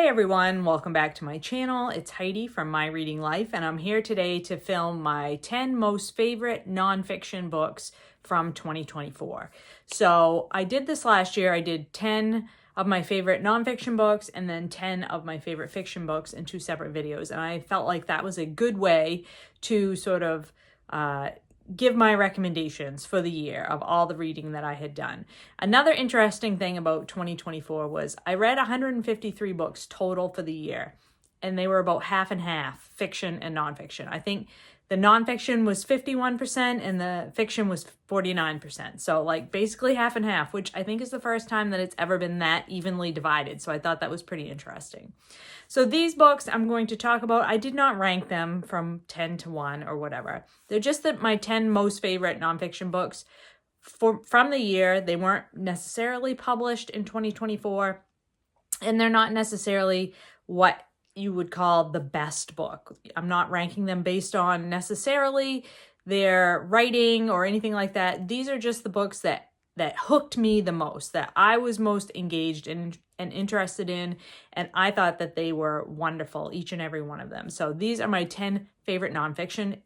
everyone, welcome back to my channel. It's Heidi from My Reading Life, and I'm here today to film my 10 most favorite nonfiction books from 2024. So I did this last year. I did 10 of my favorite nonfiction books and then 10 of my favorite fiction books in two separate videos. And I felt like that was a good way to sort of give my recommendations for the year of all the reading that I had done. Another interesting thing about 2024 was I read 153 books total for the year, and they were about half and half, fiction and nonfiction. I think the nonfiction was 51% and the fiction was 49%. So like basically half and half, which I think is the first time that it's ever been that evenly divided. So I thought that was pretty interesting. So these books I'm going to talk about, I did not rank them from 10 to 1 or whatever. They're just my 10 most favorite nonfiction books from the year. They weren't necessarily published in 2024, and they're not necessarily what you would call the best book. I'm not ranking them based on necessarily their writing or anything like that. These are just the books that hooked me the most, that I was most engaged in and interested in, and I thought that they were wonderful, each and every one of them. So these are my 10 favorite nonfiction.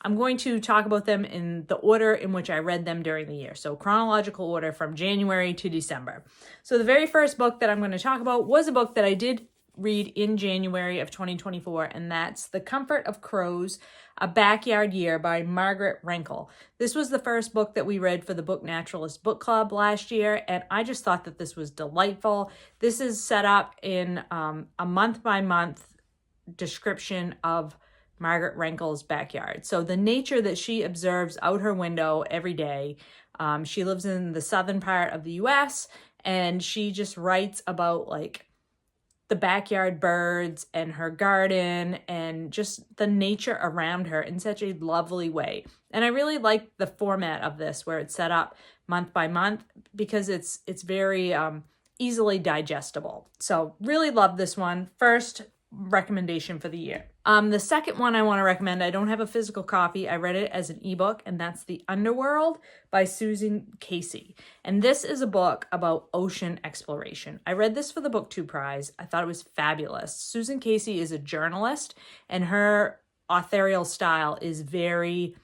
I'm going to talk about them in the order in which I read them during the year. So chronological order from January to December. So the very first book that I'm going to talk about was a book that I did read in January of 2024, and that's The Comfort of Crows, A Backyard Year by Margaret Renkl. This was the first book that we read for the Book Naturalist Book Club last year, and I just thought that this was delightful. This is set up in a month-by-month description of Margaret Renkl's backyard. So the nature that she observes out her window every day. She lives in the southern part of the US, and she just writes about like the backyard birds and her garden and just the nature around her in such a lovely way. And I really like the format of this where it's set up month by month because it's very easily digestible. So really love this one. First recommendation for the year. The second one I want to recommend, I don't have a physical copy. I read it as an ebook, and that's The Underworld by Susan Casey. And this is a book about ocean exploration. I read this for the BookTube Prize. I thought it was fabulous. Susan Casey is a journalist, and her authorial style is very,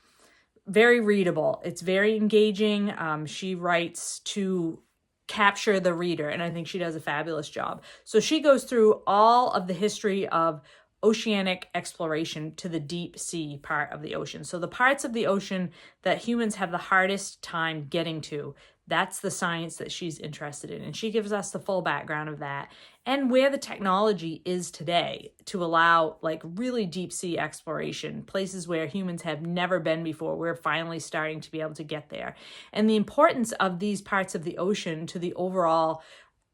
very readable. It's very engaging. She writes to capture the reader, and I think she does a fabulous job. So she goes through all of the history of oceanic exploration to the deep sea part of the ocean. So the parts of the ocean that humans have the hardest time getting to, that's the science that she's interested in. And she gives us the full background of that and where the technology is today to allow like really deep sea exploration, places where humans have never been before. We're finally starting to be able to get there. And the importance of these parts of the ocean to the overall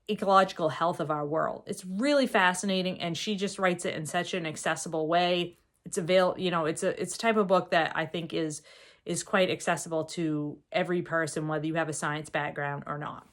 ecological health of our world. It's really fascinating, and she just writes it in such an accessible way. It's a type of book that I think is quite accessible to every person, whether you have a science background or not.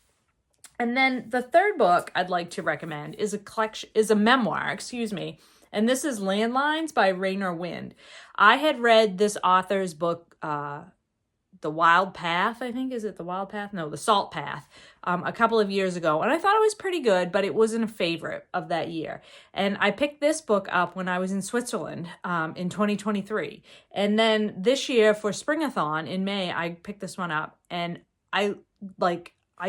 And then the third book I'd like to recommend is a memoir, and this is Landlines by Raynor Wind. I had read this author's book, The Wild Path, I think. Is it The Wild Path? No, The Salt Path, a couple of years ago. And I thought it was pretty good, but it wasn't a favorite of that year. And I picked this book up when I was in Switzerland in 2023. And then this year for Springathon in May, I picked this one up, and I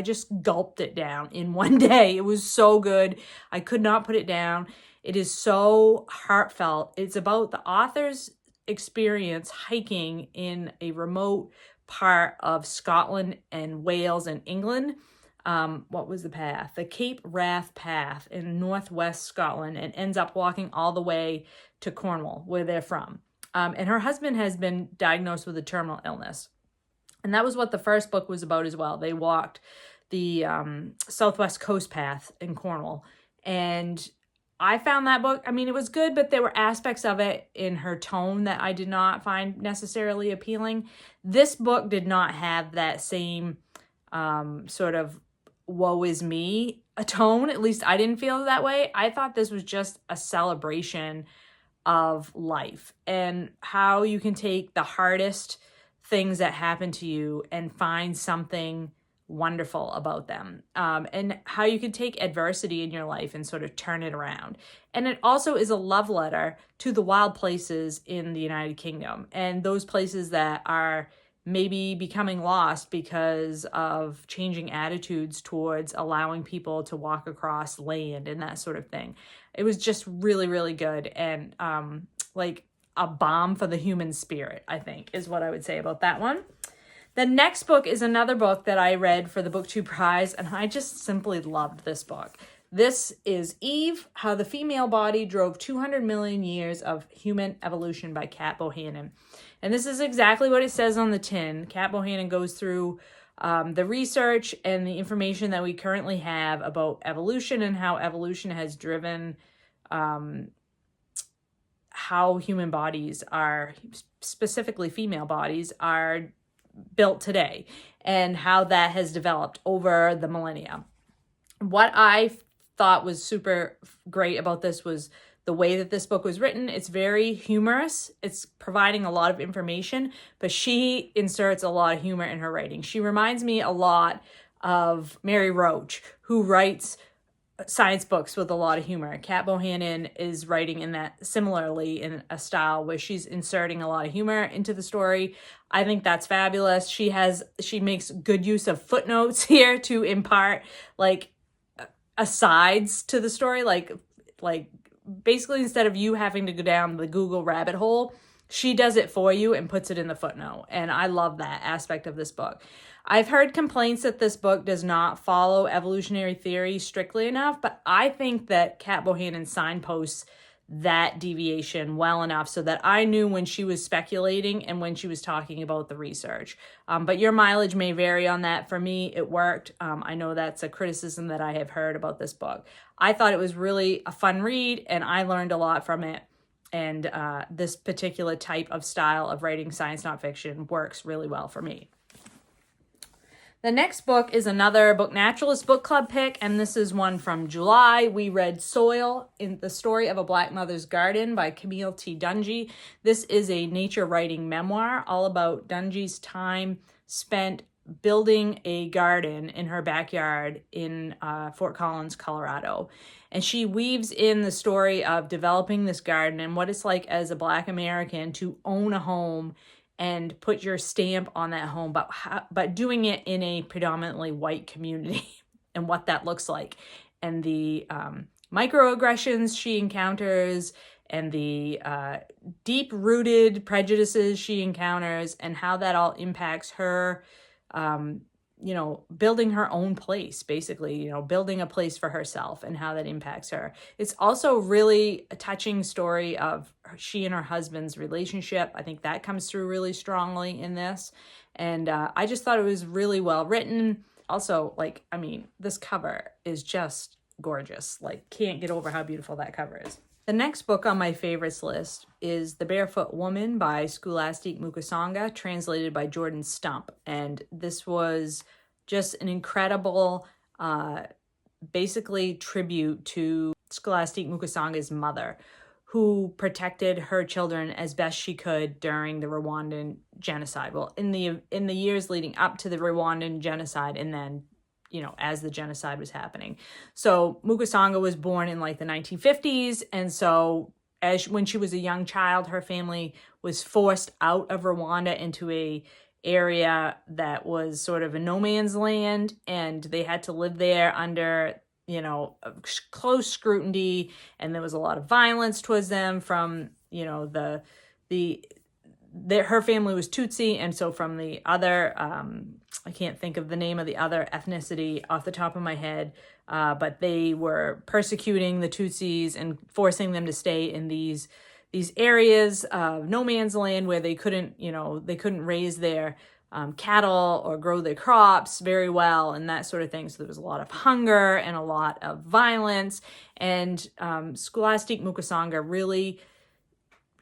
just gulped it down in one day. It was so good. I could not put it down. It is so heartfelt. It's about the author's experience hiking in a remote part of Scotland and Wales and England. What was the path? The Cape Wrath Path in northwest Scotland, and ends up walking all the way to Cornwall, where they're from. And her husband has been diagnosed with a terminal illness. And that was what the first book was about as well. They walked the Southwest Coast Path in Cornwall. And I found that book, it was good, but there were aspects of it in her tone that I did not find necessarily appealing. This book did not have that same sort of woe is me a tone. At least I didn't feel that way. I thought this was just a celebration of life and how you can take the hardest things that happen to you and find something wonderful about them, and how you can take adversity in your life and sort of turn it around. And it also is a love letter to the wild places in the United Kingdom and those places that are maybe becoming lost because of changing attitudes towards allowing people to walk across land and that sort of thing. It was just really, really good, and like a balm for the human spirit, I think, is what I would say about that one. The next book is another book that I read for the BookTube Prize, and I just simply loved this book. This is Eve, How the Female Body Drove 200 Million Years of Human Evolution by Kat Bohannon. And this is exactly what it says on the tin. Kat Bohannon goes through the research and the information that we currently have about evolution and how evolution has driven how human bodies are, specifically female bodies, are built today and how that has developed over the millennia. What I thought was super great about this was the way that this book was written. It's very humorous. It's providing a lot of information, but she inserts a lot of humor in her writing. She reminds me a lot of Mary Roach, who writes science books with a lot of humor. Kat Bohannon is writing in that similarly in a style where she's inserting a lot of humor into the story. I think that's fabulous. She makes good use of footnotes here to impart like asides to the story, like basically instead of you having to go down the Google rabbit hole, she does it for you and puts it in the footnote. And I love that aspect of this book. I've heard complaints that this book does not follow evolutionary theory strictly enough, but I think that Kat Bohannon signposts that deviation well enough so that I knew when she was speculating and when she was talking about the research. But your mileage may vary on that. For me, it worked. I know that's a criticism that I have heard about this book. I thought it was really a fun read, and I learned a lot from it. And this particular type of style of writing science nonfiction works really well for me. The next book is another Book Naturalist Book Club pick, and this is one from July. We read Soil, in the Story of a Black Mother's Garden by Camille T. Dungy. This is a nature writing memoir all about Dungy's time spent building a garden in her backyard in Fort Collins, Colorado. And she weaves in the story of developing this garden and what it's like as a Black American to own a home and put your stamp on that home, but doing it in a predominantly white community and what that looks like, and the microaggressions she encounters, and the deep-rooted prejudices she encounters, and how that all impacts her, building her own place, basically, building a place for herself and how that impacts her. It's also really a touching story of she and her husband's relationship. I think that comes through really strongly in this. And I just thought it was really well written. Also, this cover is just gorgeous. Can't get over how beautiful that cover is. The next book on my favorites list is The Barefoot Woman by Scholastic Mukasonga, translated by Jordan Stump. And this was just an incredible, basically tribute to Scholastic Mukasonga's mother, who protected her children as best she could during the Rwandan genocide. Well, in the years leading up to the Rwandan genocide, and then as the genocide was happening. So Mukasonga was born in the 1950s. And so when she was a young child, her family was forced out of Rwanda into a area that was sort of a no man's land. And they had to live there under, close scrutiny. And there was a lot of violence towards them from, her family was Tutsi. And so from the other, I can't think of the name of the other ethnicity off the top of my head, but they were persecuting the Tutsis and forcing them to stay in these areas of no man's land where they couldn't raise their cattle or grow their crops very well and that sort of thing. So there was a lot of hunger and a lot of violence. And Scholastic Mukasonga really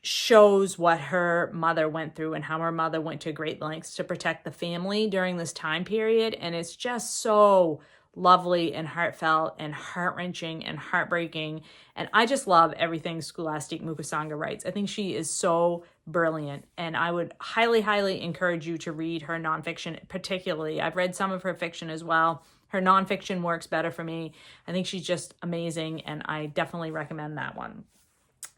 shows what her mother went through and how her mother went to great lengths to protect the family during this time period. And it's just so lovely and heartfelt and heart-wrenching and heartbreaking. And I just love everything Scholastic Mukasanga writes. I think she is so brilliant, and I would highly, highly encourage you to read her nonfiction particularly. I've read some of her fiction as well. Her nonfiction works better for me. I think she's just amazing, and I definitely recommend that one.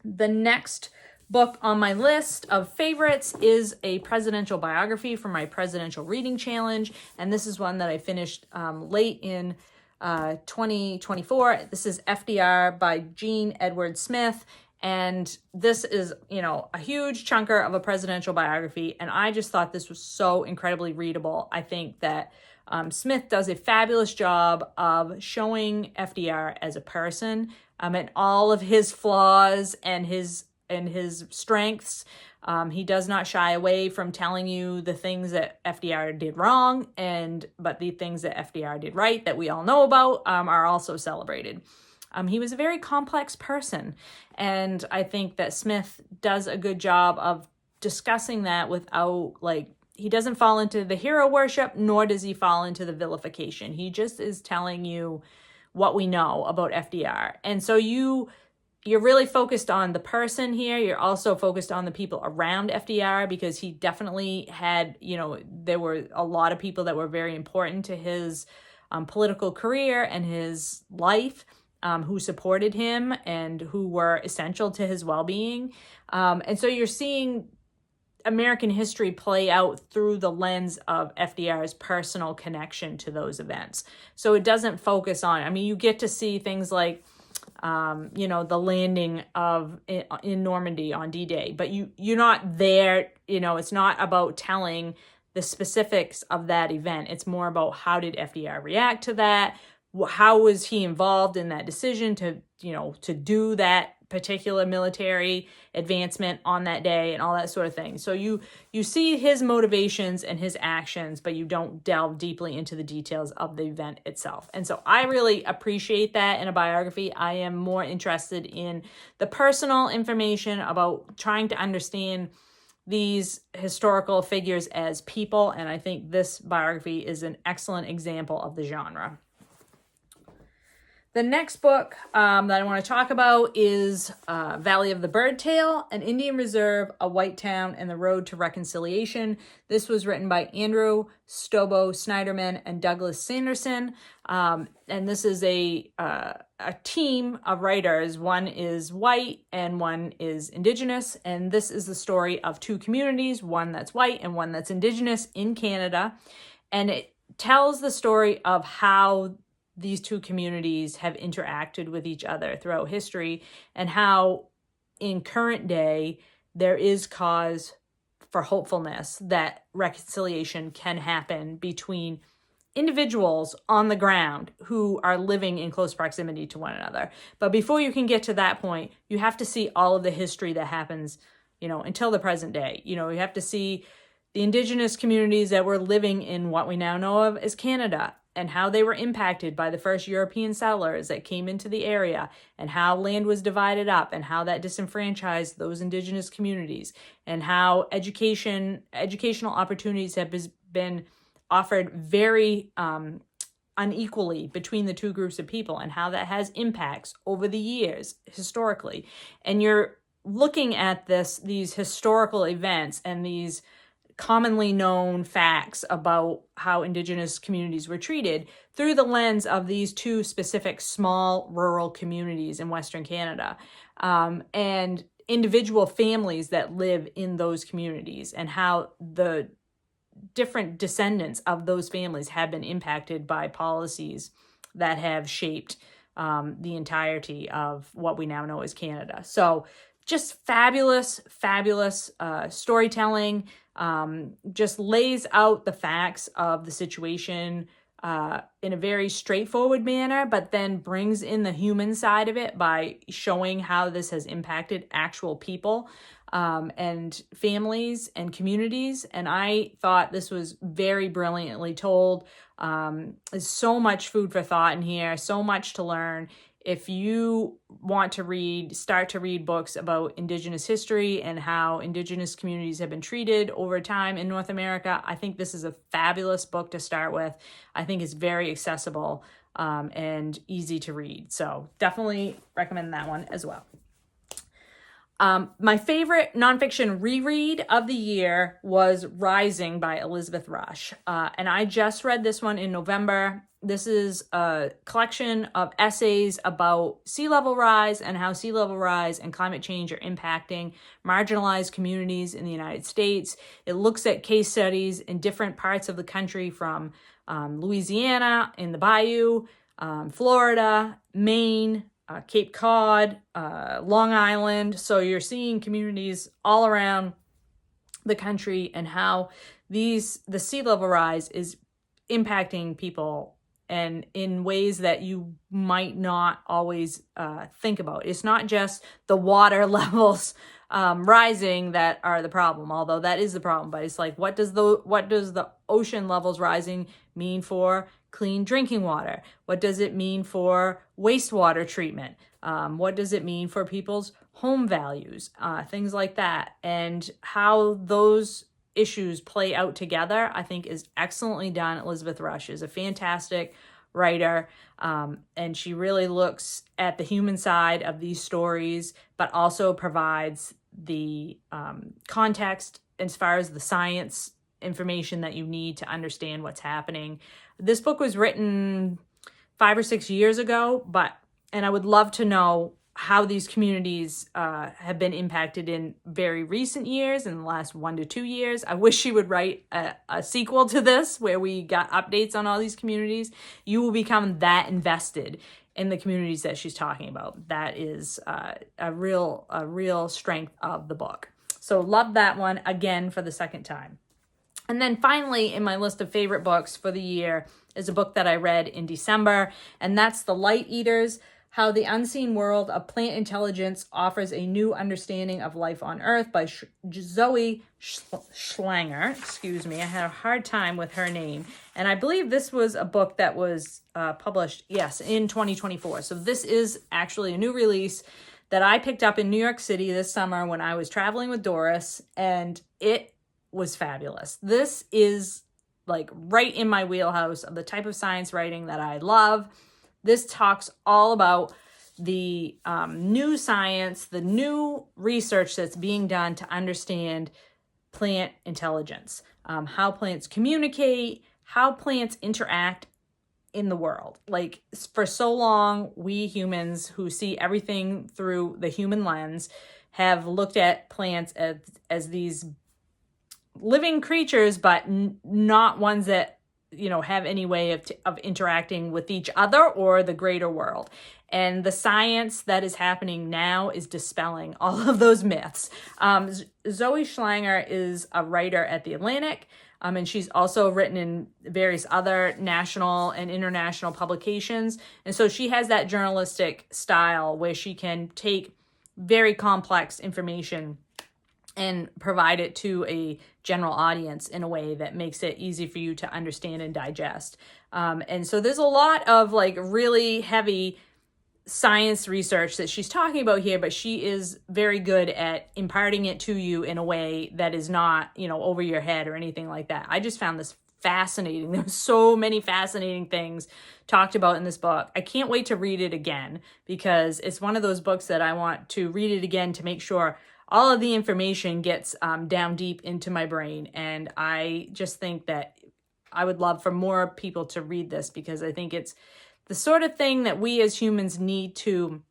The next book on my list of favorites is a presidential biography from my presidential reading challenge, and this is one that I finished late in 2024. This is FDR by Jean Edward Smith, and this is, a huge chunker of a presidential biography, and I just thought this was so incredibly readable. I think that Smith does a fabulous job of showing FDR as a person, and all of his flaws and his strengths. He does not shy away from telling you the things that FDR did wrong, but the things that FDR did right that we all know about are also celebrated. He was a very complex person, and I think that Smith does a good job of discussing that without, he doesn't fall into the hero worship, nor does he fall into the vilification. He just is telling you what we know about FDR. And so you're really focused on the person here. You're also focused on the people around FDR, because he definitely had, there were a lot of people that were very important to his political career and his life, who supported him and who were essential to his well-being. And so you're seeing American history play out through the lens of FDR's personal connection to those events. So it doesn't focus on, you get to see things like, the landing in Normandy on D-Day, but you're not there, it's not about telling the specifics of that event. It's more about how did FDR react to that? How was he involved in that decision to do that particular military advancement on that day and all that sort of thing. So you see his motivations and his actions, but you don't delve deeply into the details of the event itself. And so I really appreciate that in a biography. I am more interested in the personal information about trying to understand these historical figures as people, and I think this biography is an excellent example of the genre. The next book that I want to talk about is Valley of the Bird Tail, An Indian Reserve, A White Town, and the Road to Reconciliation. This was written by Andrew Stobo Snyderman and Douglas Sanderson. And this is a team of writers. One is white and one is indigenous. And this is the story of two communities, one that's white and one that's indigenous in Canada. And it tells the story of how these two communities have interacted with each other throughout history, and how in current day there is cause for hopefulness that reconciliation can happen between individuals on the ground who are living in close proximity to one another. But before you can get to that point, you have to see all of the history that happens, until the present day. You have to see the indigenous communities that were living in what we now know of as Canada, and how they were impacted by the first European settlers that came into the area, and how land was divided up, and how that disenfranchised those indigenous communities, and how educational opportunities have been offered very unequally between the two groups of people, and how that has impacts over the years historically. And you're looking at these historical events and these commonly known facts about how indigenous communities were treated through the lens of these two specific small rural communities in Western Canada, and individual families that live in those communities, and how the different descendants of those families have been impacted by policies that have shaped the entirety of what we now know as Canada. So just fabulous storytelling. Just lays out the facts of the situation in a very straightforward manner, but then brings in the human side of it by showing how this has impacted actual people and families and communities. And I thought this was very brilliantly told. There's so much food for thought in here, so much to learn. If you want to start to read books about Indigenous history and how Indigenous communities have been treated over time in North America, I think this is a fabulous book to start with. I think it's very accessible. and easy to read. So definitely recommend that one as well. My favorite nonfiction reread of the year was Rising by Elizabeth Rush. And I just read this one in November. This is a collection of essays about sea level rise and how sea level rise and climate change are impacting marginalized communities in the United States. It looks at case studies in different parts of the country, from Louisiana in the Bayou, Florida, Maine, Cape Cod, Long Island. So you're seeing communities all around the country and how the sea level rise is impacting people and in ways that you might not always think about. It's not just the water levels rising that are the problem, although that is the problem. But it's like, what does the ocean levels rising mean for clean drinking water? What does it mean for wastewater treatment? What does it mean for people's home values? Things like that. And how those issues play out together, I think, is excellently done. Elizabeth Rush is a fantastic writer, and she really looks at the human side of these stories, but also provides the context as far as the science information that you need to understand what's happening. This book was written 5 or 6 years ago, and I would love to know how these communities have been impacted in very recent years, in the last 1 to 2 years. I wish she would write a sequel to this where we got updates on all these communities. You will become that invested in the communities that she's talking about. That is a real strength of the book. So love that one again for the second time. And then finally, in my list of favorite books for the year is a book that I read in December, and that's The Light Eaters: How the Unseen World of Plant Intelligence Offers a New Understanding of Life on Earth by Zoe Schlanger. Excuse me, I had a hard time with her name. And I believe this was a book that was published, yes, in 2024. So this is actually a new release that I picked up in New York City this summer when I was traveling with Doris, and it was fabulous. This is like right in my wheelhouse of the type of science writing that I love. This talks all about the new science, the new research that's being done to understand plant intelligence, how plants communicate, how plants interact in the world. Like, for so long, we humans who see everything through the human lens have looked at plants as these living creatures, but not ones that have any way of interacting with each other or the greater world. And the science that is happening now is dispelling all of those myths. Zoe Schlanger is a writer at The Atlantic, and she's also written in various other national and international publications. And so she has that journalistic style where she can take very complex information and provide it to a general audience in a way that makes it easy for you to understand and digest. And so there's a lot of like really heavy science research that she's talking about here, but she is very good at imparting it to you in a way that is not, over your head or anything like that. I just found this fascinating. There's so many fascinating things talked about in this book. I can't wait to read it again, because it's one of those books that I want to read it again to make sure all of the information gets down deep into my brain. And I just think that I would love for more people to read this, because I think it's the sort of thing that we as humans need to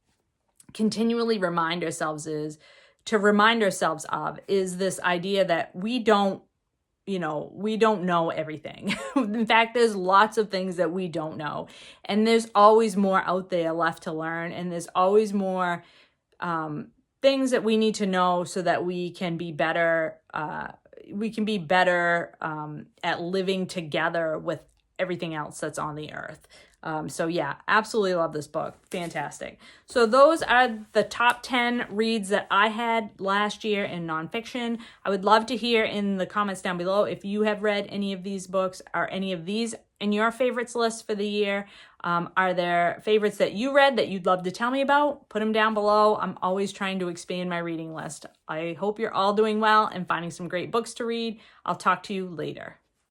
continually remind ourselves of, is this idea that we don't know everything. In fact, there's lots of things that we don't know. And there's always more out there left to learn. And there's always more things that we need to know so that we can be better. At living together with everything else that's on the earth. So yeah, absolutely love this book. Fantastic. So those are the top 10 reads that I had last year in nonfiction. I would love to hear in the comments down below if you have read any of these books. Are any of these in your favorites list for the year? Are there favorites that you read that you'd love to tell me about? Put them down below. I'm always trying to expand my reading list. I hope you're all doing well and finding some great books to read. I'll talk to you later.